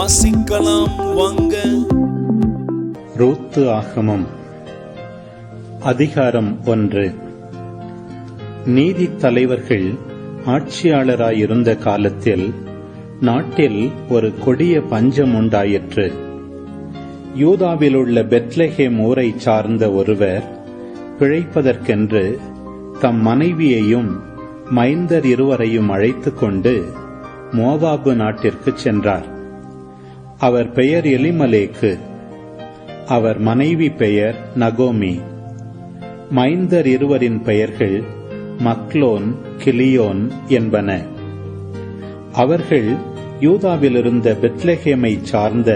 வாசிக்கலாம் வாங்க. ரூத்து ஆகமம் அதிகாரம் 1. நீதி தலைவர்கள் ஆட்சியாளராயிருந்த காலத்தில் நாட்டில் ஒரு கொடிய பஞ்சம் உண்டாயிற்று. யூதாவிலுள்ள பெத்லெகேம் ஊரை சார்ந்த ஒருவர் பிழைப்பதற்கென்று தம் மனைவியையும் மைந்தர் இருவரையும் அழைத்துக் கொண்டு மோவாபு நாட்டிற்கு சென்றார். அவர் பெயர் எலிமலேக்கு. அவர் மனைவி பெயர் நகோமி. மைந்தர் இருவரின் பெயர்கள் மக்லோன், கிலியோன் என்பன. அவர்கள் யூதாவிலிருந்த பெத்லெகேமை சார்ந்த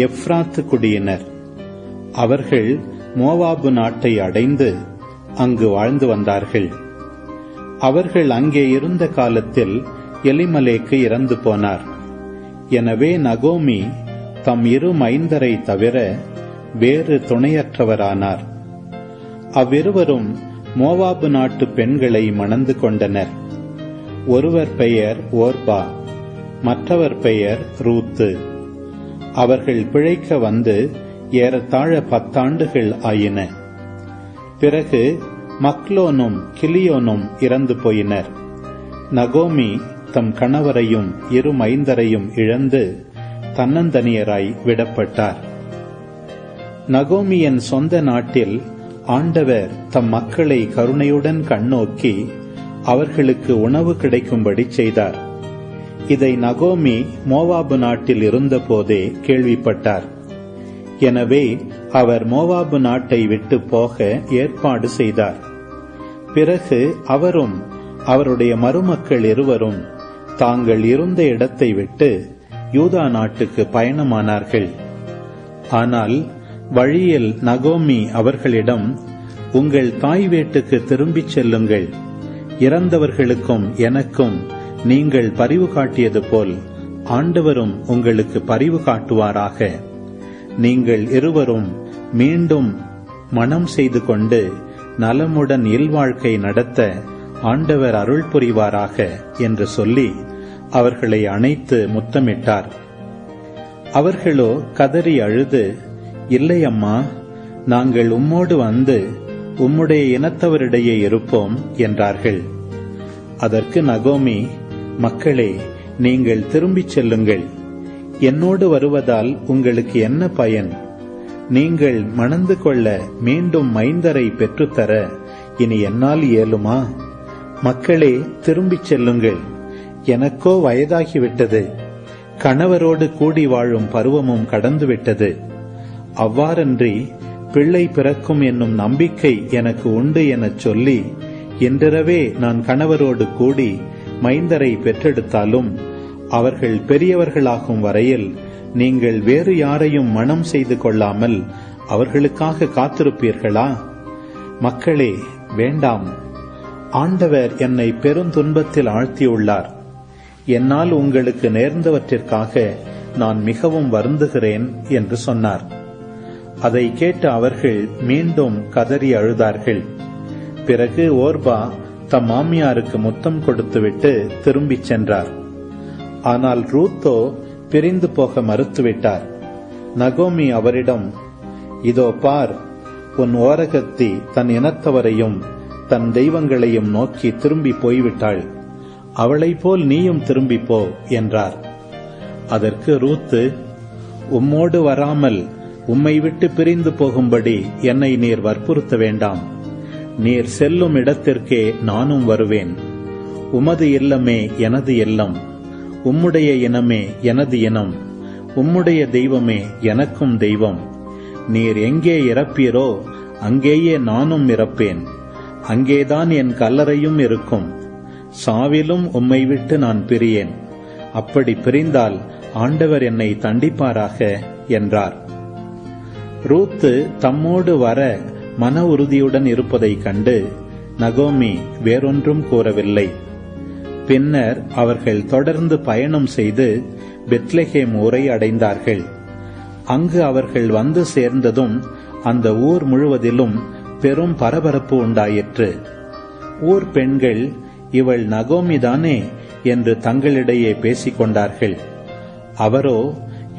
எப்ராத்து குடியினர். அவர்கள் மோவாபு நாட்டை அடைந்து அங்கு வாழ்ந்து வந்தார்கள். அவர்கள் அங்கே இருந்த காலத்தில் எலிமலேக்கு இறந்து போனார். எனவே நகோமி தம் இரு மைந்தரை தவிர வேறு துணையற்றவரானார். அவ்விருவரும் மோவாபு நாட்டு பெண்களை மணந்து கொண்டனர். ஒருவர் பெயர் ஓர்பா, மற்றவர் பெயர் ரூத்து. அவர்கள் பிழைக்க வந்து ஏறத்தாழ 10 ஆண்டுகள் ஆயின. பிறகு மக்லோனும் கிலியோனும் இறந்து போயினர். நகோமி தம் கணவரையும் இரு மைந்தரையும் இழந்து தன்னந்தனியராய் விடப்பட்டார். நகோமியின் சொந்த நாட்டில் ஆண்டவர் தம் மக்களை கருணையுடன் கண்ணோக்கி அவர்களுக்கு உணவு கிடைக்கும்படி செய்தார். இதை நகோமி மோவாபு நாட்டில் இருந்தபோதே கேள்விப்பட்டார். எனவே அவர் மோவாபு நாட்டை விட்டு போக ஏற்பாடு செய்தார். பிறகு அவரும் அவருடைய மருமக்கள் இருவரும் தாங்கள் இருந்த இடத்தை விட்டு யூதா நாட்டுக்கு பயணமானார்கள். ஆனால் வழியில் நகோமி அவர்களிடம், உங்கள் தாய் வீட்டுக்கு திரும்பிச் செல்லுங்கள். இறந்தவர்களுக்கும் எனக்கும் நீங்கள் பரிவு காட்டியது போல் ஆண்டவரும் உங்களுக்கு பரிவு காட்டுவாராக. நீங்கள் இருவரும் மீண்டும் மனம் செய்து கொண்டு நலமுடன் இல்வாழ்க்கை நடத்த ஆண்டவர் அருள் புரிவாராக என்று சொல்லி அவர்களை அணைத்து முத்தமிட்டார். அவர்களோ கதறி அழுது, இல்லை அம்மா, நாங்கள் உம்மோடு வந்து உம்முடைய இனத்தவரிடையே இருப்போம் என்றார்கள். அதற்கு நகோமி, மக்களே, நீங்கள் திரும்பிச் செல்லுங்கள். என்னோடு வருவதால் உங்களுக்கு என்ன பயன்? நீங்கள் மணந்து கொள்ள மீண்டும் மைந்தரை பெற்றுத்தர இனி என்னால் இயலுமா? மக்களே, திரும்பிச் செல்லுங்கள். எனக்கோ வயதாகிவிட்டது. கணவரோடு கூடி வாழும் பருவமும் கடந்துவிட்டது. அவ்வாறன்றி பிள்ளை பிறக்கும் என்னும் நம்பிக்கை எனக்கு உண்டு எனச் சொல்லி இன்றிரவே நான் கணவரோடு கூடி மைந்தரை பெற்றெடுத்தாலும் அவர்கள் பெரியவர்களாகும் வரையில் நீங்கள் வேறு யாரையும் மணம் செய்து கொள்ளாமல் அவர்களுக்காக காத்திருப்பீர்களா? மக்களே, வேண்டாம். ஆண்டவர் என்னை பெருந்துன்பத்தில் ஆழ்த்தியுள்ளார். என்னால் உங்களுக்கு நேர்ந்தவற்றிற்காக நான் மிகவும் வருந்துகிறேன் என்று சொன்னார். அதை கேட்டு அவர்கள் மீண்டும் கதறி அழுதார்கள். பிறகு ஓர்பா தம் மாமியாருக்கு முத்தம் கொடுத்துவிட்டு திரும்பிச் சென்றார். ஆனால் ரூத்தோ பிரிந்து போக மறுத்துவிட்டார். நகோமி அவரிடம், இதோ பார், உன் ஓரகத்தி தன் இனத்தவரையும் தன் தெய்வங்களையும் நோக்கி திரும்பி போய்விட்டாள். அவளை போல் நீயும் திரும்பி போ என்றார். அதற்கு ரூத்து, உம்மோடு வராமல் உம்மை விட்டு பிரிந்து போகும்படி என்னை நீர் வற்புறுத்த வேண்டாம். நீர் செல்லும் இடத்திற்கே நானும் வருவேன். உமது இல்லமே எனது இல்லம், உம்முடைய இனமே எனது இனம், உம்முடைய தெய்வமே எனக்கும் தெய்வம். நீர் எங்கே இறப்பீரோ அங்கேயே நானும் இறப்பேன். அங்கேதான் என் கல்லறையும் இருக்கும். சாவிலும் உம்மை விட்டு நான் பிரியேன். அப்படி பிரிந்தால் ஆண்டவர் என்னை தண்டிப்பாராக என்றார். ரூத்து தம்மோடு வர மன உறுதியுடன் இருப்பதைக் கண்டு நகோமி வேறொன்றும் கூறவில்லை. பின்னர் அவர்கள் தொடர்ந்து பயணம் செய்து பெத்லெகேம் ஊரை அடைந்தார்கள். அங்கு அவர்கள் வந்து சேர்ந்ததும் அந்த ஊர் முழுவதிலும் பெரும் பரபரப்பு உண்டாயிற்று. ஊர் பெண்கள், இவள் நகோமிதானே என்று தங்களிடையே பேசிக் கொண்டார்கள். அவரோ,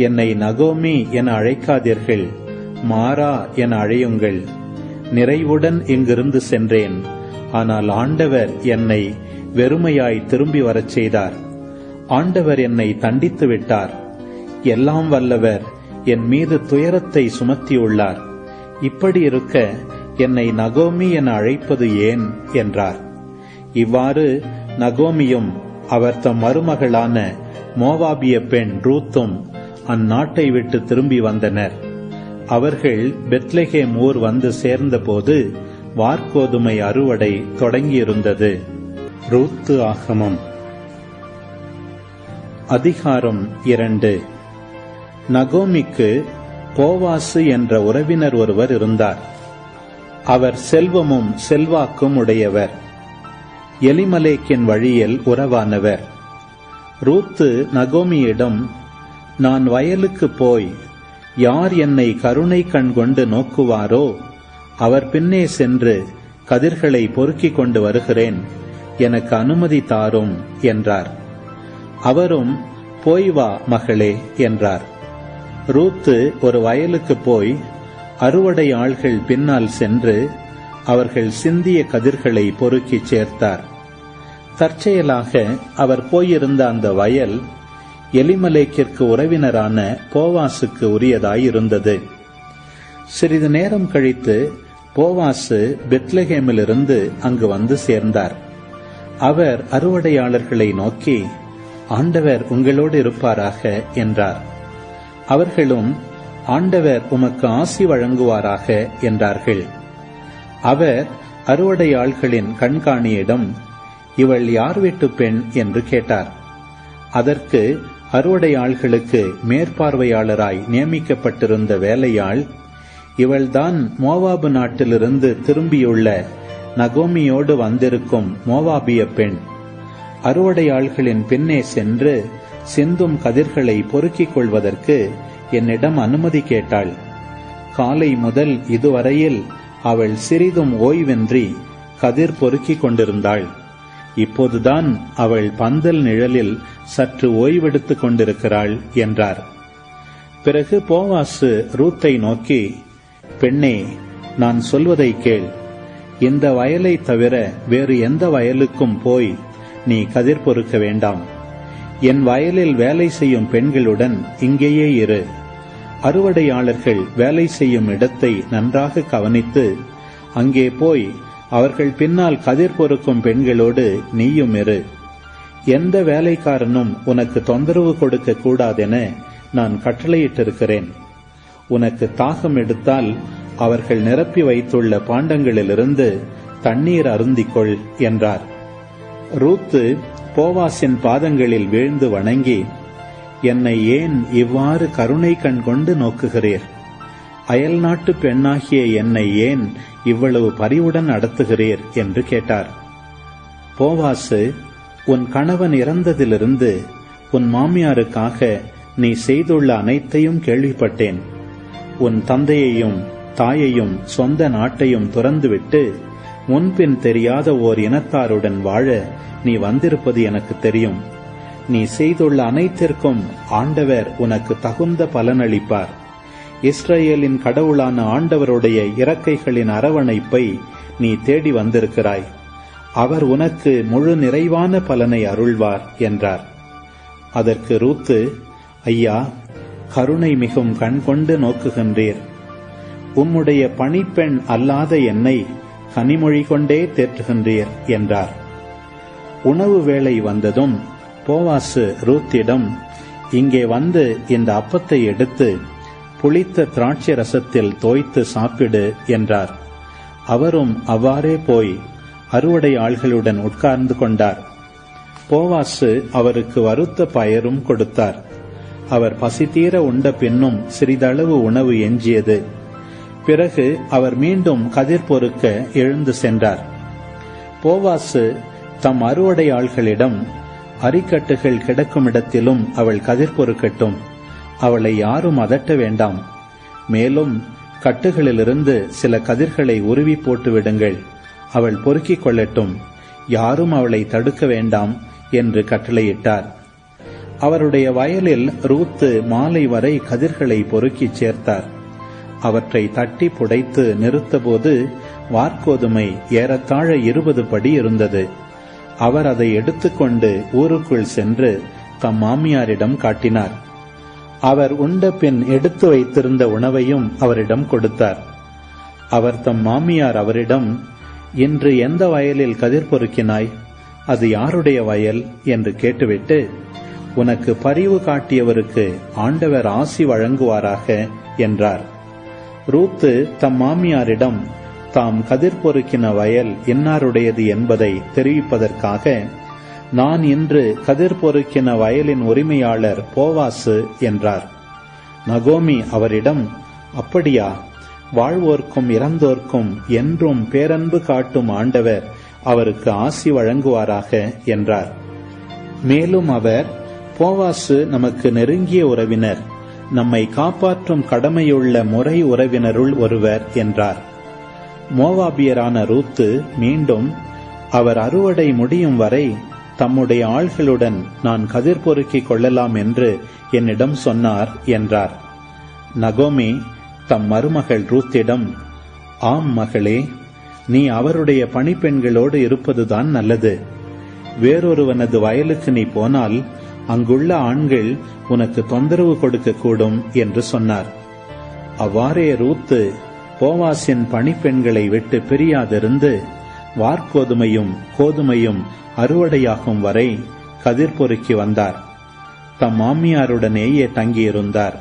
என்னை நகோமி என அழைக்காதீர்கள், மாரா என அழையுங்கள். நிறைவுடன் இங்கிருந்து சென்றேன், ஆனால் ஆண்டவர் என்னை வெறுமையாய் திரும்பி வரச் செய்தார். ஆண்டவர் என்னை தண்டித்து விட்டார். எல்லாம் வல்லவர் என் மீது துயரத்தை சுமத்தியுள்ளார். இப்படி இருக்க என்னை நகோமி என அழைப்பது ஏன் என்றார். இவ்வாறு நகோமியும் அவர் தம் மருமகளான மோவாபிய பெண் ரூத்தும் அந்நாட்டை விட்டு திரும்பி வந்தனர். அவர்கள் பெத்லெகேம் ஊர் வந்து சேர்ந்தபோது வார்கோதுமை அறுவடை தொடங்கியிருந்தது. ரூத்து ஆகமம் அதிகாரம் 2. நகோமிக்கு போவாசு என்ற உறவினர் ஒருவர் இருந்தார். அவர் செல்வமும் செல்வாக்கும் உடையவர். எலிமலேக்கின் வழியில் உறவானவர். ரூத்து நகோமியிடம், நான் வயலுக்கு போய் யார் என்னை கருணை கண் கொண்டு நோக்குவாரோ அவர் பின்னே சென்று கதிர்களை பொறுக்கிக் கொண்டு வருகிறேன், எனக்கு அனுமதி தாரும் என்றார். அவரும், போய் வா மகளே என்றார். ரூத்து ஒரு வயலுக்கு போய் அறுவடை ஆள்கள் பின்னால் சென்று அவர்கள் சிந்திய கதிர்களை பொறுக்கிச் சேர்த்தார். தற்செயலாக அவர் போயிருந்த அந்த வயல் எலிமலேக்கிற்கு உறவினரான போவாசுக்கு உரியதாயிருந்தது. சிறிது நேரம் கழித்து போவாசு பெத்லெகேமிலிருந்து அங்கு வந்து சேர்ந்தார். அவர் அறுவடையாளர்களை நோக்கி, ஆண்டவர் உங்களோடு இருப்பாராக என்றார். அவர்களும், ஆண்டவர் உமக்கு ஆசி வழங்குவாராக என்றார்கள். அவர் அறுவடையாள்களின் கண்காணியிடம், இவள் யார் வீட்டு பெண் என்று கேட்டார். அதற்கு அறுவடையாள்களுக்கு மேற்பார்வையாளராய் நியமிக்கப்பட்டிருந்த வேலையாள், இவள்தான் மோவாபு நாட்டிலிருந்து திரும்பியுள்ள நகோமியோடு வந்திருக்கும் மோவாபிய பெண். அறுவடையாள்களின் பின்னே சென்று சிந்தும் கதிர்களை பொறுக்கிக் கொள்வதற்கு என்னிடம் அனுமதி கேட்டாள். காலை முதல் இதுவரையில் அவள் சிறிதும் ஓய்வின்றி கதிர் பொறுக்கிக் கொண்டிருந்தாள். இப்போதுதான் அவள் பந்தல் நிழலில் சற்று ஓய்வெடுத்துக் கொண்டிருக்கிறாள் என்றார். பிறகு போவாசு ரூத்தை நோக்கி, பெண்ணே, நான் சொல்வதை கேள். இந்த வயலை தவிர வேறு எந்த வயலுக்கும் போய் நீ கதிர் பொறுக்க வேண்டாம். என் வயலில் வேலை செய்யும் பெண்களுடன் இங்கேயே இரு. அறுவடையாளர்கள் வேலை செய்யும் இடத்தை நன்றாக கவனித்து அங்கே போய் அவர்கள் பின்னால் கதிர் பொறுக்கும் பெண்களோடு நீயும் இரு. எந்த வேலைக்காரனும் உனக்கு தொந்தரவு கொடுக்க கூடாதென நான் கட்டளையிட்டிருக்கிறேன். உனக்கு தாகம் எடுத்தால் அவர்கள் நிரப்பி வைத்துள்ள பாண்டங்களிலிருந்து தண்ணீர் அருந்திக்கொள் என்றார். ரூத்து போவாசின் பாதங்களில் வீழ்ந்து வணங்கி, என்னை ஏன் இவ்வாறு கருணை கண் கொண்டு நோக்குகிறீர்? அயல் நாட்டு பெண்ணாகிய என்னை ஏன் இவ்வளவு பரிவுடன் நடத்துகிறீர் என்று கேட்டார். போவாசு, உன் கணவன் இறந்ததிலிருந்து உன் மாமியாருக்காக நீ செய்துள்ள அனைத்தையும் கேள்விப்பட்டேன். உன் தந்தையையும் தாயையும் சொந்த நாட்டையும் துறந்துவிட்டு முன்பின் தெரியாத ஓர் இனத்தாருடன் வாழ நீ வந்திருப்பது எனக்கு தெரியும். நீ செய்துள்ள அனைத்திற்கும் ஆண்டவர் உனக்கு தகுந்த பலனளிப்பார். இஸ்ரவேலின் கடவுளான ஆண்டவருடைய இறக்கைகளின் அரவணைப்பை நீ தேடி வந்திருக்கிறாய். அவர் உனக்கு முழு நிறைவான பலனை அருள்வார் என்றார். அதற்கு ரூத்து, ஐயா, கருணை மிகும் கண் கொண்டு நோக்குகின்றீர். உம்முடைய பணிப்பெண் அல்லாத என்னை கனிமொழி கொண்டே தேற்றுகின்றீர் என்றார். உணவு வேளை வந்ததும் போவாசு ரூத்திடம், இங்கே வந்து இந்த அப்பத்தை எடுத்து புளித்த திராட்சை ரசத்தில் தோய்த்து சாப்பிடு என்றார். அவரும் அவ்வாறே போய் அறுவடை ஆள்களுடன் உட்கார்ந்து கொண்டார். போவாசு அவருக்கு வறுத்த பயரும் கொடுத்தார். அவர் பசிதீர உண்ட பின்னும் சிறிதளவு உணவு எஞ்சியது. பிறகு அவர் மீண்டும் கதிர் பொறுக்க எழுந்து சென்றார். போவாசு தம் அறுவடை ஆள்களிடம், அரிக்கட்டுகள் கிடக்கும் இடத்திலும் அவள் கதிர் பொறுக்கட்டும், அவளை யாரும் அதட்ட வேண்டாம். மேலும் கட்டுகளிலிருந்து சில கதிர்களை உருவி போட்டு விடுங்கள், அவள் பொறுக்கிக் கொள்ளட்டும், யாரும் அவளை தடுக்க வேண்டாம் என்று கட்டளையிட்டார். அவருடைய வயலில் ரூத்து மாலை வரை கதிர்களை பொறுக்கிச் சேர்த்தார். அவற்றை தட்டி புடைத்து நிறுத்தபோது வார்கோதுமை ஏறத்தாழ 20 படி இருந்தது. அவர் அதை எடுத்துக்கொண்டு ஊருக்குள் சென்று தம் மாமியாரிடம் காட்டினார். அவர் உண்ட பின் எடுத்து வைத்திருந்த உணவையும் அவரிடம் கொடுத்தார். அவர் தம் மாமியார் அவரிடம், இன்று எந்த வயலில் கதிர் பொறுக்கினாய்? அது யாருடைய வயல் என்று கேட்டுவிட்டு, உனக்கு பரிவு காட்டியவருக்கு ஆண்டவர் ஆசி வழங்குவாராக என்றார். ரூத்து தம் மாமியாரிடம் தாம் கதிர் பொறுக்கின வயல் இன்னாருடையது என்பதை தெரிவிப்பதற்காக, நான் இன்று கதிர் பொறுக்கின வயலின் உரிமையாளர் போவாசு என்றார். நகோமி அவரிடம், அப்படியா? வாழ்வோர்க்கும் இறந்தோர்க்கும் என்றும் பேரன்பு காட்டும் ஆண்டவர் அவருக்கு ஆசி வழங்குவாராக என்றார். மேலும் அவர், போவாசு நமக்கு நெருங்கிய உறவினர், நம்மை காப்பாற்றும் கடமையுள்ள முறை உறவினருள் ஒருவர் என்றார். மோவாபியரான ரூத்து மீண்டும், அவர் அறுவடை முடியும் வரை தம்முடைய ஆள்களுடன் நான் கதிர் பொறுக்கிக் கொள்ளலாம் என்று என்னிடம் சொன்னார் என்றார். நகோமி தம் மருமகள் ரூத்திடம், ஆம் மகளே, நீ அவருடைய பணிப்பெண்களோடு இருப்பதுதான் நல்லது. வேறொருவனது வயலுக்கு நீ போனால் அங்குள்ள ஆண்கள் உனக்கு தொந்தரவு கொடுக்கக்கூடும் என்று சொன்னார். அவ்வாறே ரூத்து போவாசின் பணிப்பெண்களை விட்டு பிரியாதிருந்து வார்கோதுமையும் கோதுமையும் அறுவடையாகும் வரை கதிர் பொறுக்கி வந்தார். தம் மாமியாருடனேயே தங்கியிருந்தார்.